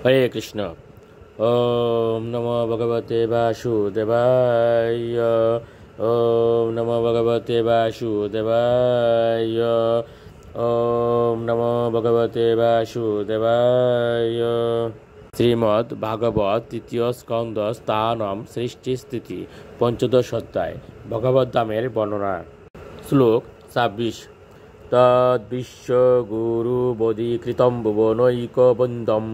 হরে কৃষ্ণ। ওম নমো ভগবতে বাসুদেবায়। ওম নমো ভগবতে বাসুদেবায়। ওম নমো ভগবতে বাসুদেবায়। শ্রীমদ্ ভাগবত তৃতীয় স্কন্দ স্থানম সৃষ্টি স্থিতি পঞ্চদশ অধ্যায় ভগবত ধামের বর্ণনা। শ্লোক 26। তদ্বিশ্ব গুরু বোধিকৃতম ভুবনৈকবন্ধম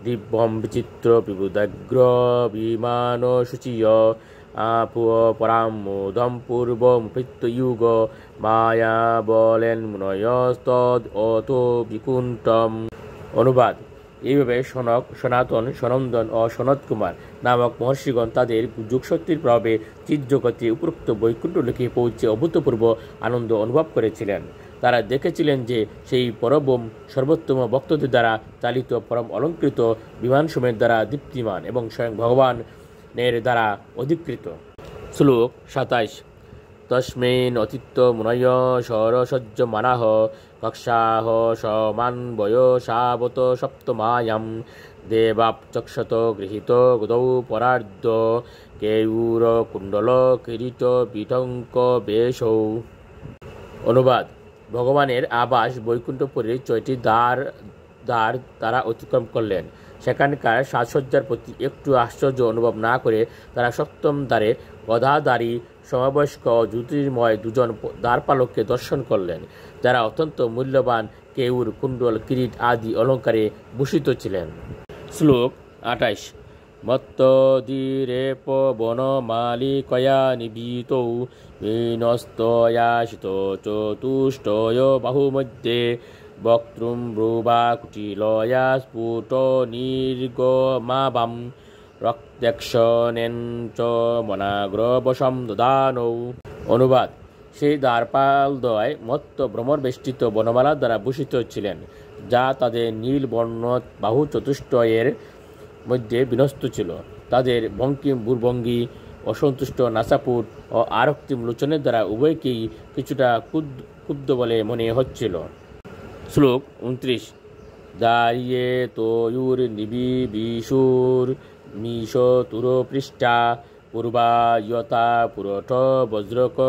দিব্যম বিচিত্র বিবুদাগ্র বিমান শুচিয় আপু পরামোদম পূর্বম প্রত্যুগ মায়া বলেন মুনয়স্তদ অতো বিকুণ্ঠম। অনুবাদ: এইভাবে সনক, সনাতন, সনন্দন ও সনত কুমার নামক মহর্ষিগণ তাদের যোগশক্তির প্রভাবে চিৎজগতে উপরোক্ত বৈকুণ্ঠ লোকে পৌঁছে অভূতপূর্ব আনন্দ অনুভব করেছিলেন। তারা দেখেছিলেন যে সেই পরব্রহ্ম সর্বোত্তম ভক্তদের দ্বারা চালিত পরম অলঙ্কৃত বিমানসমূহের দ্বারা দীপ্তিমান এবং স্বয়ং ভগবানের দ্বারা অধিকৃত। শ্লোক 27। তস্মিন অতীত্য মুনয় সরসজ্জমানাহ কক্ষাহ সমান বয়সাবত সপ্তমায়াম দেবাপচক্ষত গৃহীত গদৌ পরার্ধ কেয়ূর কুণ্ডল কিরীট বিটঙ্ক বেশৌ। অনুবাদ: ভগবানের আবাস বৈকুণ্ঠপুরীর 6টি দ্বার তারা অতিক্রম করলেন। সেখানকার সাজসজ্জার প্রতি একটু আশ্চর্য অনুভব না করে তারা সপ্তম দ্বারে গদাধারী সমবয়স্ক জ্যোতির্ময় দুজন দ্বারপালককে দর্শন করলেন, যারা অত্যন্ত মূল্যবান কেয়ূর, কুণ্ডল, কিরীট আদি অলঙ্কারে ভূষিত ছিলেন। শ্লোক 28। মত্তদিরেপ বনমালিকয়া নিবিতৌ বিনস্তয়াশিত চতুষ্টয় বাহুমধ্যে বক্তৃম ব্রুবা কুটিলয়া স্ফুট নির্গমাবাম রক্তাক্ষণেন চ মনাগ্রবশম দদানৌ। অনুবাদ: সেই দ্বারপালদ্বয় মত্ত ভ্রমরবেষ্টিত বনমালা দ্বারা ভূষিত ছিলেন, যা তাদের নীল বর্ণ বাহু চতুষ্টয়ের মধ্যে বিন্যস্ত ছিল। তাদের বঙ্কিম ভূর্ভঙ্গি, অসন্তুষ্ট নাসাপুট ও আরক্তিম লোচনের দ্বারা উভয়কেই কিছুটা ক্ষুব্ধ বলে মনে হচ্ছিল। শ্লোক 29। দাঁড়িয়ে তয়ুর নিবিবিষুর মিশতুর পৃষ্ঠা পূর্বায়তা পুরঠ বজ্রক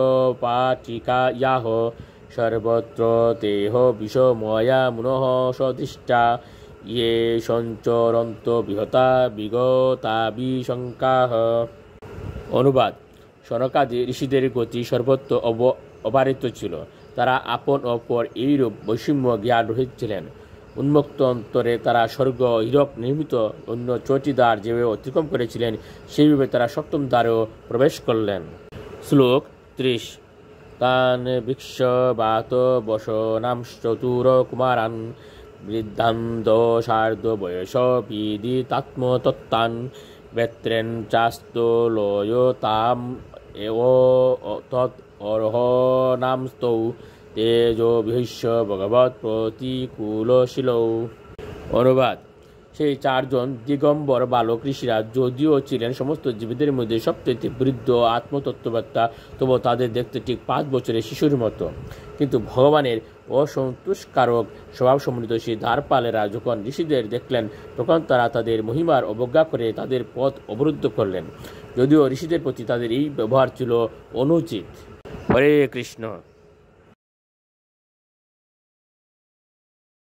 পাটিকা ইয়াহ সর্বত্র তেহ বিষময়া মুনঃ সদিষ্টা ইয়ে সঞ্চরন্ত বিহতা বিগতাবিশঙ্কাহ। অনুবাদ: সনকাদি ঋষিদের গতি সর্বত্র অবারিত ছিল। তারা আপন অপর এইরূপ বৈষম্য জ্ঞান রহিত ছিলেন। উন্মুক্ত অন্তরে তারা স্বর্গ হীরক নির্মিত অন্য 6টি দ্বার যেভাবে অতিক্রম করেছিলেন, সেইভাবে তারা সপ্তম দ্বারেও প্রবেশ করলেন। শ্লোক 30। তান বৃক্ষ বাত বসনাম চতুর কুমারান বৃদ্ধান দশার্ধ বয়স বিদিতাত্মতত্ত্বান বেত্রেন চাস্তলয় তাম এব তৎ অর্হনামস্তৌ তেজোভিষ্য ভগবৎ প্রতিকূলশীলৌ। অনুবাদ: সেই 4 জন দিগম্বর বালক ঋষিরা যদিও ছিলেন সমস্ত জীবীদের মধ্যে সবচেয়ে বৃদ্ধ আত্মতত্ত্ববেত্তা, তবু তাদের দেখতে ঠিক 5 বছরের শিশুর মতো। কিন্তু ভগবানের অসন্তোষকারক স্বভাবসম্বলিত সেই দ্বারপালেরা যখন ঋষিদের দেখলেন, তখন তারা তাদের মহিমার অবজ্ঞা করে তাদের পথ অবরুদ্ধ করলেন, যদিও ঋষিদের প্রতি তাদের এই ব্যবহার ছিল অনুচিত। হরে কৃষ্ণ।